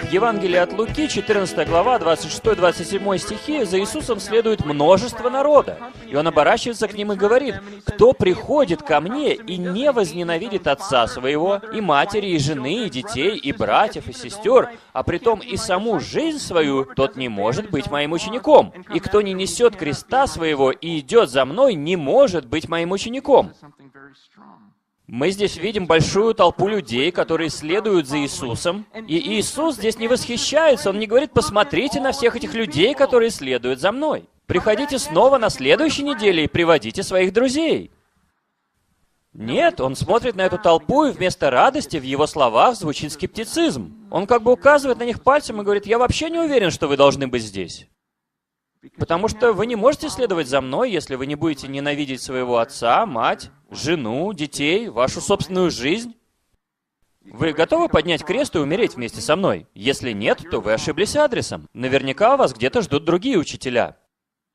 В Евангелии от Луки, 14 глава, 26-27 стихи, за Иисусом следует множество народа. И Он оборачивается к ним и говорит: «Кто приходит ко мне и не возненавидит отца своего, и матери, и жены, и детей, и братьев, и сестер, а притом и саму жизнь свою, тот не может быть моим учеником. И кто не несет креста своего и идет за мной, не может быть моим учеником». Мы здесь видим большую толпу людей, которые следуют за Иисусом. И Иисус здесь не восхищается, Он не говорит: «Посмотрите на всех этих людей, которые следуют за мной. Приходите снова на следующей неделе и приводите своих друзей». Нет, Он смотрит на эту толпу, и вместо радости в Его словах звучит скептицизм. Он как бы указывает на них пальцем и говорит: «Я вообще не уверен, что вы должны быть здесь. Потому что вы не можете следовать за мной, если вы не будете ненавидеть своего отца, мать, жену, детей, вашу собственную жизнь. Вы готовы поднять крест и умереть вместе со мной? Если нет, то вы ошиблись адресом. Наверняка вас где-то ждут другие учителя».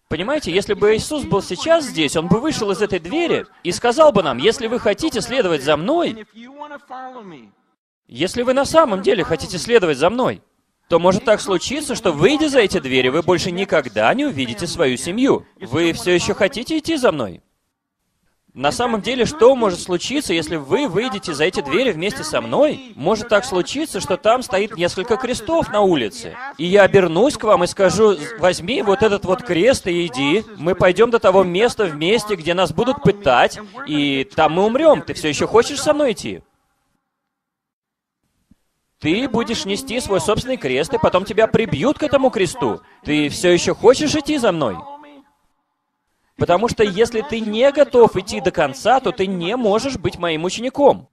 Понимаете, если бы Иисус был сейчас здесь, Он бы вышел из этой двери и сказал бы нам: «Если вы хотите следовать за мной, если вы на самом деле хотите следовать за мной, то может так случиться, что, выйдя за эти двери, вы больше никогда не увидите свою семью. Вы все еще хотите идти за мной?» На самом деле, что может случиться, если вы выйдете за эти двери вместе со мной? Может так случиться, что там стоит несколько крестов на улице. И я обернусь к вам и скажу: «Возьми вот этот вот крест и иди. Мы пойдем до того места вместе, где нас будут пытать, и там мы умрем. Ты все еще хочешь со мной идти?» Ты будешь нести свой собственный крест, и потом тебя прибьют к этому кресту. Ты все еще хочешь идти за мной? Потому что если ты не готов идти до конца, то ты не можешь быть моим учеником.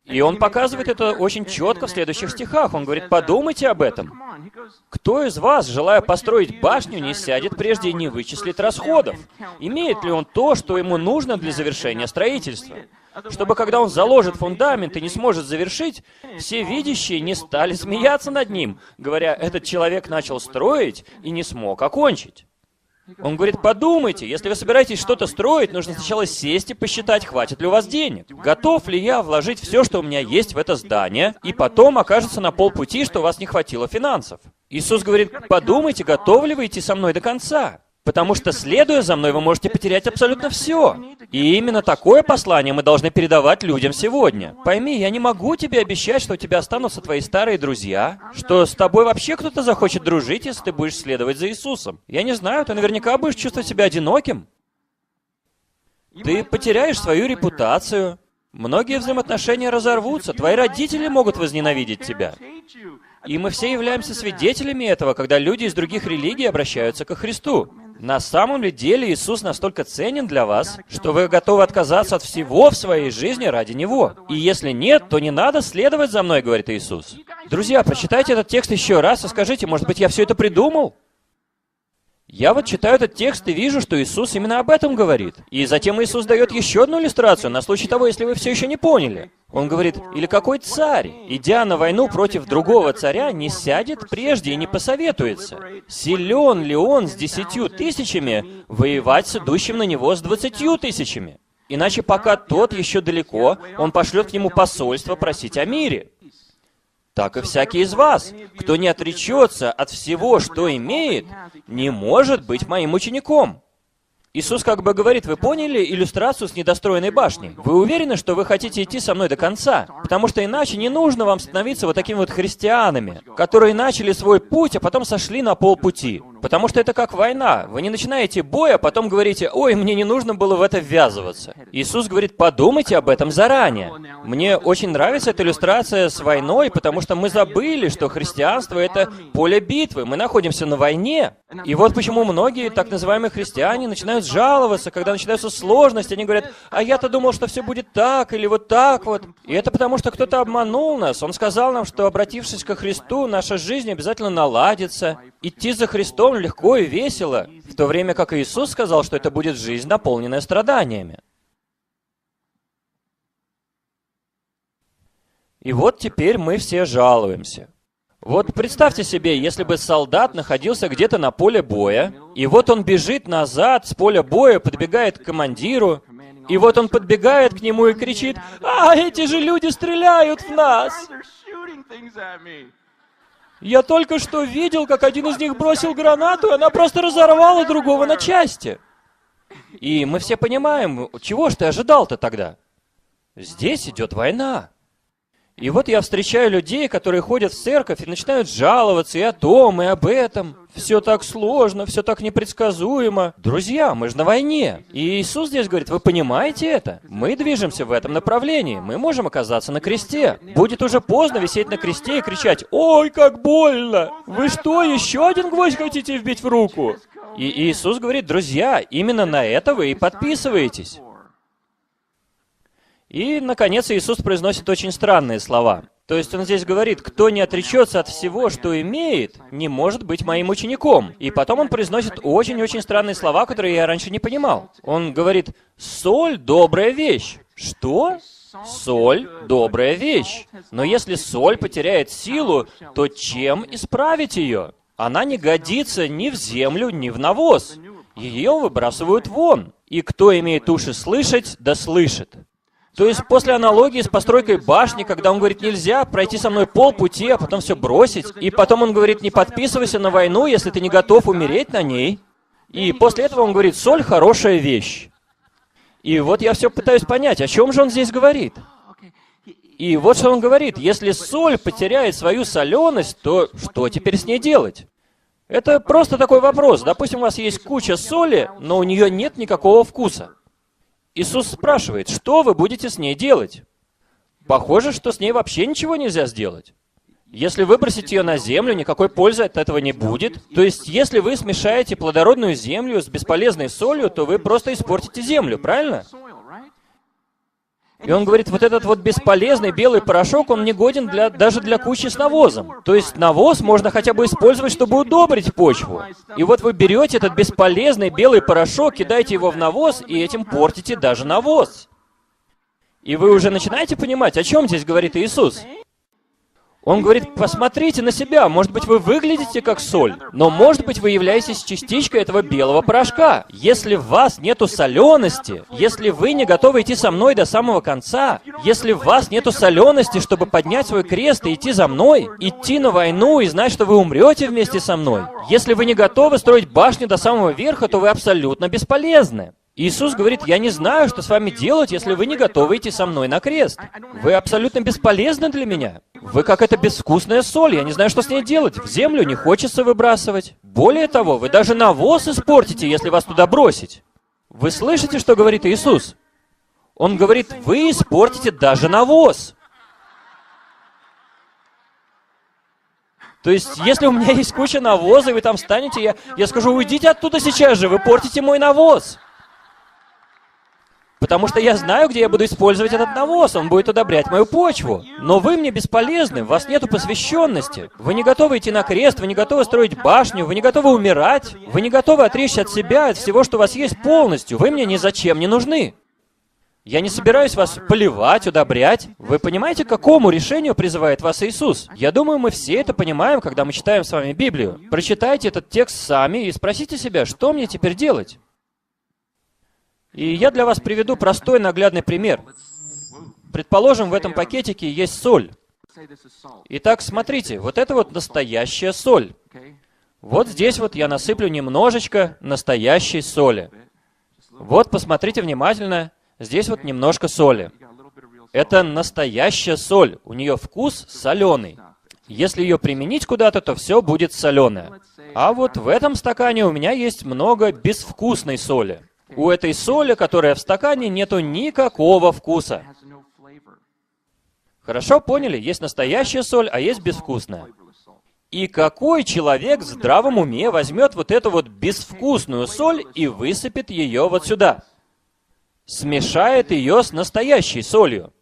И Он показывает это очень четко в следующих стихах. Он говорит: «Подумайте об этом. Кто из вас, желая построить башню, не сядет прежде и не вычислит расходов? Имеет ли он то, что ему нужно для завершения строительства? Чтобы, когда он заложит фундамент и не сможет завершить, все видящие не стали смеяться над ним, говоря: этот человек начал строить и не смог окончить». Он говорит: подумайте, если вы собираетесь что-то строить, нужно сначала сесть и посчитать, хватит ли у вас денег. Готов ли я вложить все, что у меня есть в это здание, и потом окажется на полпути, что у вас не хватило финансов. Иисус говорит: подумайте, готовы ли вы идти со мной до конца. Потому что, следуя за мной, вы можете потерять абсолютно все. И именно такое послание мы должны передавать людям сегодня. Пойми, я не могу тебе обещать, что у тебя останутся твои старые друзья, что с тобой вообще кто-то захочет дружить, если ты будешь следовать за Иисусом. Я не знаю, ты наверняка будешь чувствовать себя одиноким. Ты потеряешь свою репутацию. Многие взаимоотношения разорвутся. Твои родители могут возненавидеть тебя. И мы все являемся свидетелями этого, когда люди из других религий обращаются ко Христу. На самом ли деле Иисус настолько ценен для вас, что вы готовы отказаться от всего в своей жизни ради Него? И если нет, то не надо следовать за мной, говорит Иисус. Друзья, прочитайте этот текст еще раз и скажите: может быть, я все это придумал? Я вот читаю этот текст и вижу, что Иисус именно об этом говорит. И затем Иисус дает еще одну иллюстрацию, на случай того, если вы все еще не поняли. Он говорит: или какой царь, идя на войну против другого царя, не сядет прежде и не посоветуется, силен ли он с 10 000 воевать с идущим на него с 20 000? Иначе пока тот еще далеко, он пошлет к нему посольство просить о мире. Так и всякий из вас, кто не отречется от всего, что имеет, не может быть моим учеником. Иисус как бы говорит: вы поняли иллюстрацию с недостроенной башней? Вы уверены, что вы хотите идти со мной до конца? Потому что иначе не нужно вам становиться вот такими вот христианами, которые начали свой путь, а потом сошли на полпути. Потому что это как война. Вы не начинаете бой, а потом говорите: ой, мне не нужно было в это ввязываться. Иисус говорит: подумайте об этом заранее. Мне очень нравится эта иллюстрация с войной, потому что мы забыли, что христианство — это поле битвы. Мы находимся на войне. И вот почему многие так называемые христиане начинают жаловаться, когда начинаются сложности. Они говорят: а я-то думал, что все будет так или вот так вот. И это потому, что кто-то обманул нас. Он сказал нам, что, обратившись ко Христу, наша жизнь обязательно наладится. Идти за Христом легко и весело, в то время как Иисус сказал, что это будет жизнь, наполненная страданиями. И вот теперь мы все жалуемся. Вот представьте себе, если бы солдат находился где-то на поле боя, и вот он бежит назад с поля боя, подбегает к командиру, и вот он подбегает к нему и кричит: «А, эти же люди стреляют в нас!» Я только что видел, как один из них бросил гранату, и она просто разорвала другого на части. И мы все понимаем, чего ж ты ожидал-то тогда? Здесь идет война. И вот я встречаю людей, которые ходят в церковь и начинают жаловаться и о том, и об этом. Все так сложно, все так непредсказуемо. Друзья, мы же на войне. И Иисус здесь говорит, вы понимаете это? Мы движемся в этом направлении. Мы можем оказаться на кресте. Будет уже поздно висеть на кресте и кричать, «Ой, как больно! Вы что, еще один гвоздь хотите вбить в руку?» И Иисус говорит, друзья, именно на это вы и подписываетесь. И, наконец, Иисус произносит очень странные слова. То есть Он здесь говорит, кто не отречется от всего, что имеет, не может быть моим учеником. И потом Он произносит очень-очень странные слова, которые я раньше не понимал. Он говорит, соль – добрая вещь. Что? Соль – добрая вещь. Но если соль потеряет силу, то чем исправить ее? Она не годится ни в землю, ни в навоз. Ее выбрасывают вон. И кто имеет уши слышать, да слышит. То есть после аналогии с постройкой башни, когда он говорит, нельзя пройти со мной полпути, а потом все бросить, и потом он говорит, не подписывайся на войну, если ты не готов умереть на ней. И после этого он говорит, соль – хорошая вещь. И вот я все пытаюсь понять, о чем же он здесь говорит. И вот что он говорит, если соль потеряет свою соленость, то что теперь с ней делать? Это просто такой вопрос. Допустим, у вас есть куча соли, но у нее нет никакого вкуса. Иисус спрашивает, что вы будете с ней делать? Похоже, что с ней вообще ничего нельзя сделать. Если выбросить ее на землю, никакой пользы от этого не будет. То есть, если вы смешаете плодородную землю с бесполезной солью, то вы просто испортите землю, правильно? И он говорит, вот этот вот бесполезный белый порошок, он не годен даже для кучи с навозом. То есть навоз можно хотя бы использовать, чтобы удобрить почву. И вот вы берете этот бесполезный белый порошок, кидаете его в навоз, и этим портите даже навоз. И вы уже начинаете понимать, о чем здесь говорит Иисус? Он говорит, посмотрите на себя, может быть, вы выглядите как соль, но, может быть, вы являетесь частичкой этого белого порошка. Если в вас нету солености, если вы не готовы идти со мной до самого конца, если в вас нету солености, чтобы поднять свой крест и идти за мной, идти на войну и знать, что вы умрете вместе со мной, если вы не готовы строить башню до самого верха, то вы абсолютно бесполезны. Иисус говорит, я не знаю, что с вами делать, если вы не готовы идти со мной на крест. Вы абсолютно бесполезны для меня. Вы как эта безвкусная соль, я не знаю, что с ней делать. В землю не хочется выбрасывать. Более того, вы даже навоз испортите, если вас туда бросить. Вы слышите, что говорит Иисус? Он говорит, вы испортите даже навоз. То есть, если у меня есть куча навоза, и вы там встанете, я скажу, уйдите оттуда сейчас же, вы портите мой навоз. Потому что я знаю, где я буду использовать этот навоз, он будет удобрять мою почву. Но вы мне бесполезны, у вас нету посвященности. Вы не готовы идти на крест, вы не готовы строить башню, вы не готовы умирать, вы не готовы отречься от себя, от всего, что у вас есть полностью. Вы мне ни зачем не нужны. Я не собираюсь вас поливать, удобрять. Вы понимаете, к какому решению призывает вас Иисус? Я думаю, мы все это понимаем, когда мы читаем с вами Библию. Прочитайте этот текст сами и спросите себя, что мне теперь делать? И я для вас приведу простой наглядный пример. Предположим, в этом пакетике есть соль. Итак, смотрите, вот это вот настоящая соль. Вот здесь вот я насыплю немножечко настоящей соли. Вот, посмотрите внимательно, здесь вот немножко соли. Это настоящая соль, у нее вкус соленый. Если ее применить куда-то, то все будет соленое. А вот в этом стакане у меня есть много безвкусной соли. У этой соли, которая в стакане, нету никакого вкуса. Хорошо, поняли? Есть настоящая соль, а есть безвкусная. И какой человек в здравом уме возьмет вот эту вот безвкусную соль и высыпет ее вот сюда? Смешает ее с настоящей солью.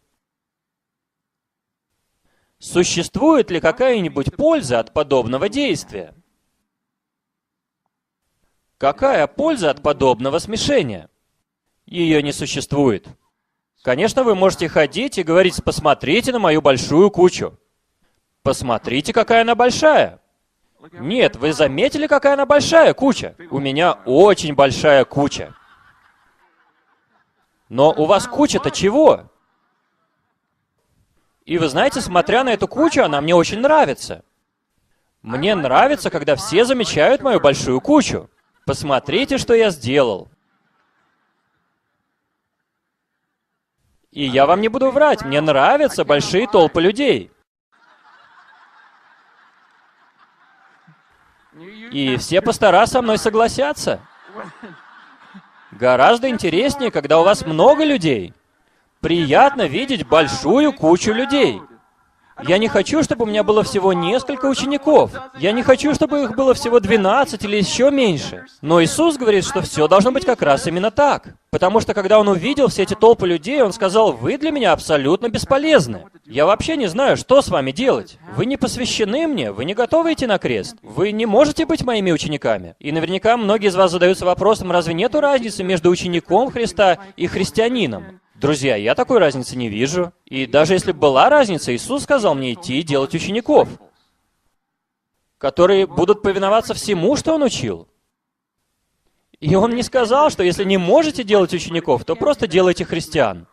Существует ли какая-нибудь польза от подобного действия? Какая польза от подобного смешения? Ее не существует. Конечно, вы можете ходить и говорить, посмотрите на мою большую кучу. Посмотрите, какая она большая. Нет, вы заметили, какая она большая куча? У меня очень большая куча. Но у вас куча-то чего? И вы знаете, смотря на эту кучу, она мне очень нравится. Мне нравится, когда все замечают мою большую кучу. Посмотрите, что я сделал. И я вам не буду врать, мне нравятся большие толпы людей. И все пастора со мной согласятся. Гораздо интереснее, когда у вас много людей. Приятно видеть большую кучу людей. Я не хочу, чтобы у меня было всего несколько учеников. Я не хочу, чтобы их было всего 12 или еще меньше. Но Иисус говорит, что все должно быть как раз именно так. Потому что когда Он увидел все эти толпы людей, Он сказал: «Вы для меня абсолютно бесполезны. Я вообще не знаю, что с вами делать. Вы не посвящены мне, вы не готовы идти на крест. Вы не можете быть моими учениками». И наверняка многие из вас задаются вопросом, разве нету разницы между учеником Христа и христианином? Друзья, я такой разницы не вижу. И даже если бы была разница, Иисус сказал мне идти и делать учеников, которые будут повиноваться всему, что Он учил. И Он не сказал, что если не можете делать учеников, то просто делайте христиан.